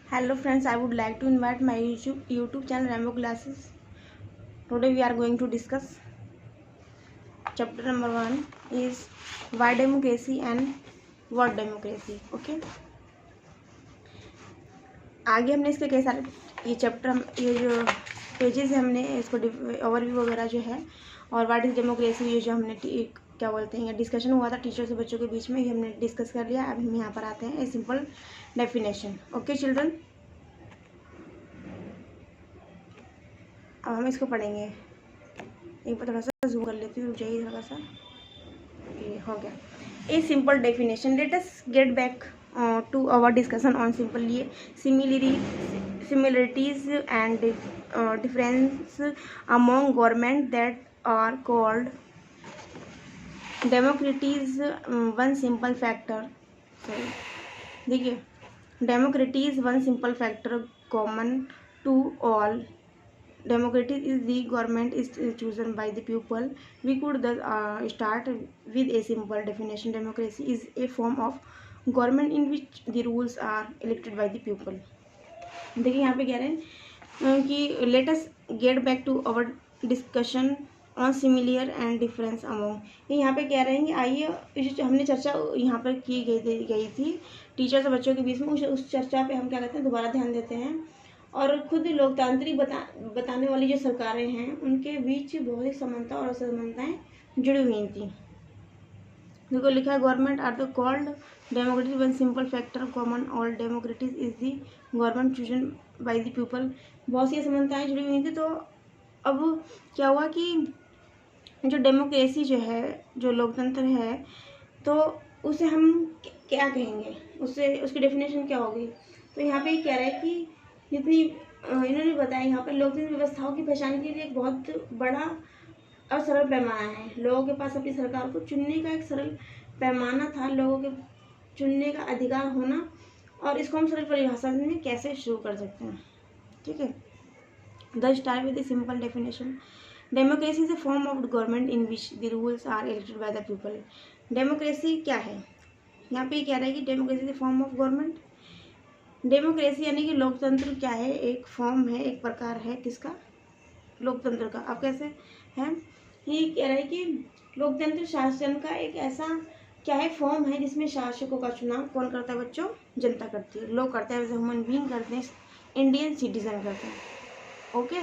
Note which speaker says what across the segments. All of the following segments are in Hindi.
Speaker 1: Hello friends, I would like to invite my YouTube channel Rainbow Classes. Today we are going to discuss chapter number 1 is why democracy and what democracy. Okay. आगे हमने इसके कई सारे ये जो पेजेस है हमने इसको ओवरव्यू वगैरह जो है और व्हाट इज डेमोक्रेसी ये जो हमने क्या बोलते हैं डिस्कशन हुआ था टीचर से बच्चों के बीच में, ये हमने डिस्कस कर लिया। अब हम यहाँ पर आते हैं ए सिंपल डेफिनेशन। ओके चिल्ड्रन, अब हम इसको पढ़ेंगे। एक बार थोड़ा सा जूम कर लेती हूँ, रुक जाइए थोड़ा सा। ये हो गया a simple definition. Let us get back to our discussion on similarities and difference among government that are called democracies. One simple factor, देखिए, democracy is one simple factor common to all. Democracy is the government is chosen by the people. We could thus start with a simple definition. Democracy is a form of government in which the rules are elected by the people. देखिए यहाँ पे कह रहे हैं कि let us get back to our discussion on similar and difference among. ये यहाँ पे कह रहे हैं कि आइए जो हमने चर्चा यहाँ पर की गई थी टीचर्स और बच्चों के बीच में, उस चर्चा पे हम क्या करते हैं दोबारा ध्यान देते हैं। और खुद लोकतांत्रिक बताने वाली जो सरकारें हैं उनके बीच बहुत ही समानता और असमानताएं जुड़ी हुई थी। देखो लिखा है government are the called democracy one simple factor common all democracies is the government chosen by the people. बहुत सी असमानताएं जुड़ी हुई थी। तो अब क्या हुआ कि जो डेमोक्रेसी जो है, जो लोकतंत्र है, तो उसे हम क्या कहेंगे, उसकी डेफिनेशन क्या होगी। तो यहाँ पे कह रहा है कि जितनी इन्होंने बताया यहाँ पर लोकतंत्र व्यवस्थाओं की पहचान के लिए एक बहुत बड़ा और सरल पैमाना है। लोगों के पास अपनी सरकार को चुनने का एक सरल पैमाना था, लोगों के चुनने का अधिकार होना। और इसको हम सरल परिभाषा में कैसे शुरू कर सकते हैं, ठीक है। The start with the simple definition. Democracy is a form of government in which the rules are elected by the people. Democracy क्या है, यहाँ पे कह रहा है कि democracy is a form of government. Democracy यानी कि लोकतंत्र क्या है, एक फॉर्म है, एक प्रकार है किसका, लोकतंत्र का। अब कैसे है, ये कह रहा है कि लोकतंत्र शासन का एक ऐसा क्या है फॉर्म है जिसमें शासकों का चुनाव कौन करता है बच्चों, जनता करती है। लोग करते हैं, वैसे ह्यूमन बीइंग करते हैं, इंडियन सिटीजन करते हैं। ओके,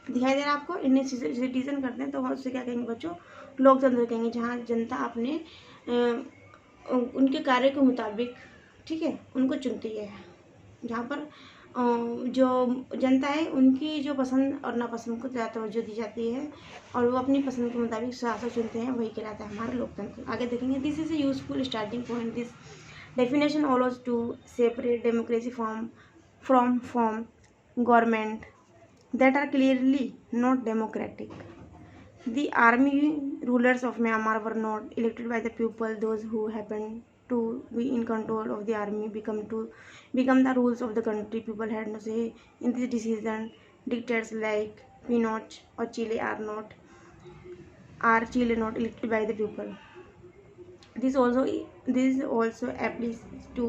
Speaker 1: दिखाई दे रहा है आपको, इंडियन सिटीजन करते हैं। तो उससे क्या कहेंगे बच्चों, लोकतंत्र कहेंगे, जहाँ जनता अपने उनके कार्य के मुताबिक, ठीक है, उनको चुनती है। जहाँ पर जो जनता है उनकी जो पसंद और नापसंद को ज़्यादा तवज्जो दी जाती है और वो अपनी पसंद के मुताबिक शासक चुनते हैं, वही कहलाता है हमारा लोकतंत्र। आगे देखेंगे, this is a useful starting point. This definition allows to separate democracy from government that are clearly not democratic. The army rulers of Myanmar were not elected by the people. Those who happened to be in control of the army become the rules of the country. People had no say in this decision. Dictators like Pinochet or Chile are not elected by the people. This also applies to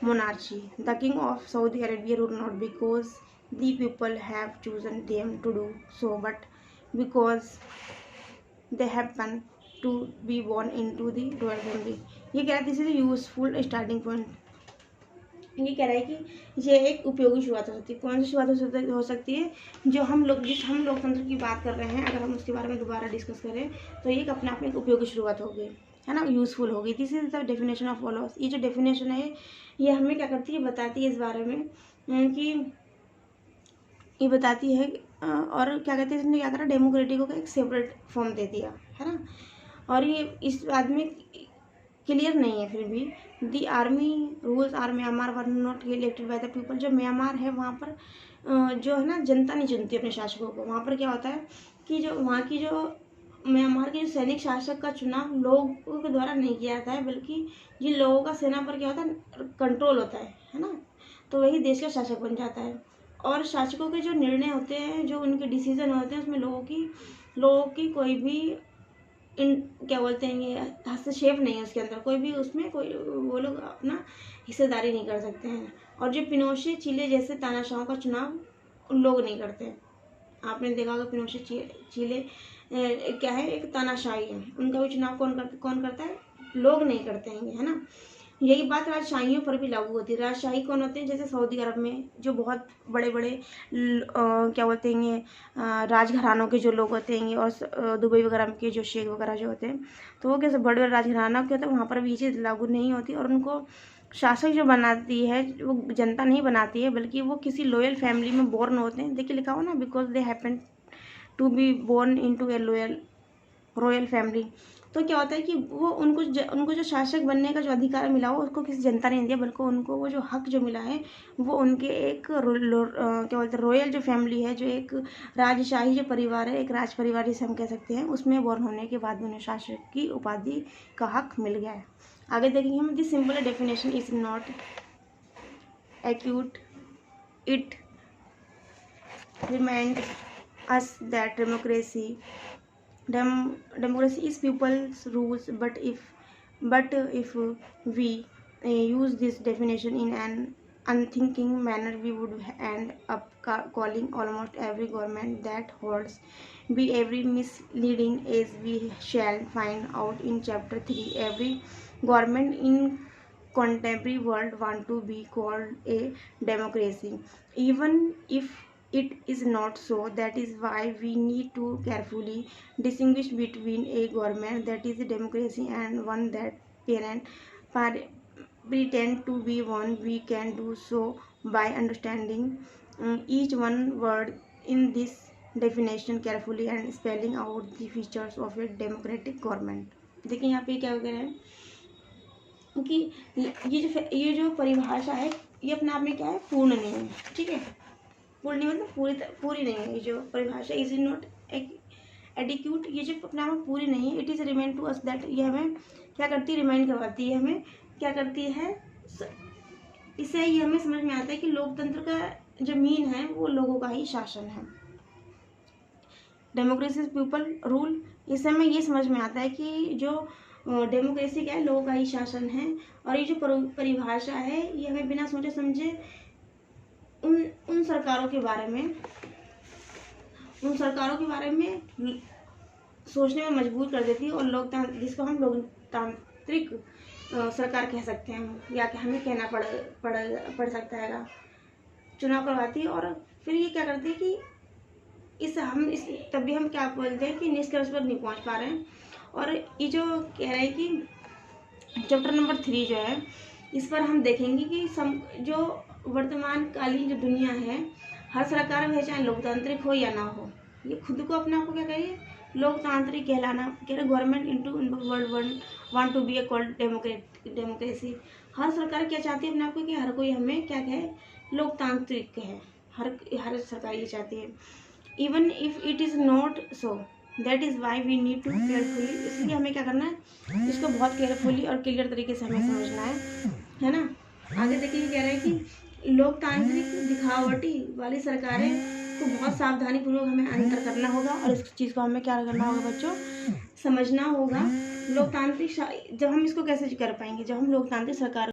Speaker 1: monarchy. The king of Saudi Arabia ruled not because the people have chosen them to do so, but because they happen to be born into the royal family। ये कह रहा है this is useful starting point. ये कह रहा है कि ये एक उपयोगी शुरुआत हो सकती है। कौन सी शुरुआत हो सकती है, जो हम लोकतंत्र की बात कर रहे हैं, अगर हम उसके बारे में दोबारा डिस्कस करें तो ये अपने आप में एक उपयोगी शुरुआत होगी, है ना, यूजफुल होगी। This is the definition of followers. ये जो डेफिनेशन है ये हमें क्या करती है, बताती है इस बारे में कि ये बताती है और क्या कहते हैं, इसने क्या करा, डेमोक्रेटिक का एक सेपरेट फॉर्म दे दिया, है ना। और ये इस बात में क्लियर नहीं है फिर भी। The army rules are Myanmar were not elected by the people. जो म्यांमार है वहाँ पर जो है ना, जनता नहीं चुनती अपने शासकों को। वहाँ पर क्या होता है कि जो वहाँ की जो म्यांमार के जो सैनिक शासक का चुनाव लोगों के द्वारा नहीं किया जाता है, बल्कि जिन लोगों का सेना पर क्या होता है, कंट्रोल होता है ना, तो वही देश का शासक बन जाता है। और शासकों के जो निर्णय होते हैं, जो उनके डिसीजन होते हैं, उसमें लोगों की कोई भी क्या बोलते हैं ये हस्तक्षेप नहीं है उसके अंदर, कोई भी उसमें कोई वो लोग अपना हिस्सेदारी नहीं कर सकते हैं। और जो पिनोशे चिले जैसे तानाशाहों का चुनाव उन लोग नहीं करते। आपने देखा होगा पिनोशे चिले क्या है, एक तानाशाही है, उनका भी चुनाव कौन करता है, लोग नहीं करते हैं, है ना। यही बात राजशाहियों पर भी लागू होती है। राजशाही कौन होते हैं, जैसे सऊदी अरब में जो बहुत बड़े बड़े क्या बोलते हैं ये राजघरानों के जो लोग होते हैं और दुबई वगैरह के जो शेख वगैरह जो होते हैं, तो वो कैसे बड़े बड़े राजघराना के होते हैं, वहाँ पर भी ये चीज़ लागू नहीं होती। और उनको शासक जो बनाती है वो जनता नहीं बनाती है, बल्कि वो किसी लॉयल फैमिली में बोर्न होते हैं। देखिए लिखा हो ना, because they happen to be born into a royal family. तो क्या होता है कि वो उनको जो शासक बनने का जो अधिकार मिला हो उसको किसी जनता ने नहीं दिया, बल्कि उनको वो जो हक जो मिला है वो उनके एक क्या बोलते हैं रॉयल जो फैमिली है, जो एक राजशाही जो परिवार है, एक राज परिवार जिसे हम कह सकते हैं, उसमें बॉर्न होने के बाद उन्हें शासक की उपाधि का हक मिल गया है। आगे देखेंगे हम, this simple definition is not acute, it remind us that democracy is people's rules, but if we use this definition in an unthinking manner, we would end up calling almost every government that holds be every misleading, as we shall find out in chapter 3. Every government in contemporary world want to be called a democracy, even if it is not so. That is why we need to carefully distinguish between a government that is a democracy and one that pretend to be one. We can do so by understanding each one word in this definition carefully and spelling out the features of a democratic government. देखिए यहाँ पे क्या वगैरह है कि ये जो परिभाषा है ये अपने आप में क्या है, पूर्ण नहीं है, ठीक है। पूर्ण नहीं मतलब पूरी नहीं है। ये जो परिभाषा इज नॉट एडिक्यूट, ये जो अपने आप में पूरी नहीं है। It is remind to us that, ये हमें क्या करती है, रिमाइंड करवाती है, हमें क्या करती है, इससे ये हमें समझ में आता है कि लोकतंत्र का जो मीन है वो लोगों का ही शासन है। डेमोक्रेसी पीपल रूल, इससे हमें ये समझ में आता है कि जो डेमोक्रेसी क्या है, लोगों का ही शासन है। और ये जो परिभाषा है ये हमें बिना सोचे समझे उन सरकारों के बारे में सोचने में मजबूर कर देती है, और जिसको हम लोकतांत्रिक सरकार कह सकते हैं, या कि हमें कहना पड़ सकता है, चुनाव करवाती है। और फिर ये क्या करती है कि तभी हम क्या बोलते हैं कि निष्कर्ष पर नहीं पहुंच पा रहे हैं। और ये जो कह रहे हैं कि चैप्टर नंबर 3 जो है, इस पर हम देखेंगे कि जो वर्तमान कालीन जो दुनिया है, हर सरकार में चाहे लोकतांत्रिक हो या ना हो, ये खुद को अपने आप को क्या करिए, लोकतांत्रिक कहलाना कह रहे। Government into world want to be a called democracy. हर सरकार क्या चाहती है अपने आप को कि हर कोई हमें क्या कहे, लोकतांत्रिक कहे। हर सरकार ये चाहती है। Even if it is not so, that is why we need to carefully, इसलिए हमें क्या करना है, इसको बहुत केयरफुली और क्लियर तरीके से हमें समझना है ना। आगे देखिए कह रहे हैं कि लोकतांत्रिक दिखावटी वाली सरकारें को बहुत सावधानी पूर्वक हमें अंतर करना होगा, और इस चीज़ को हमें क्या करना होगा बच्चों, समझना होगा। लोकतांत्रिक जब हम इसको कैसे कर पाएंगे, जब हम लोकतांत्रिक सरकार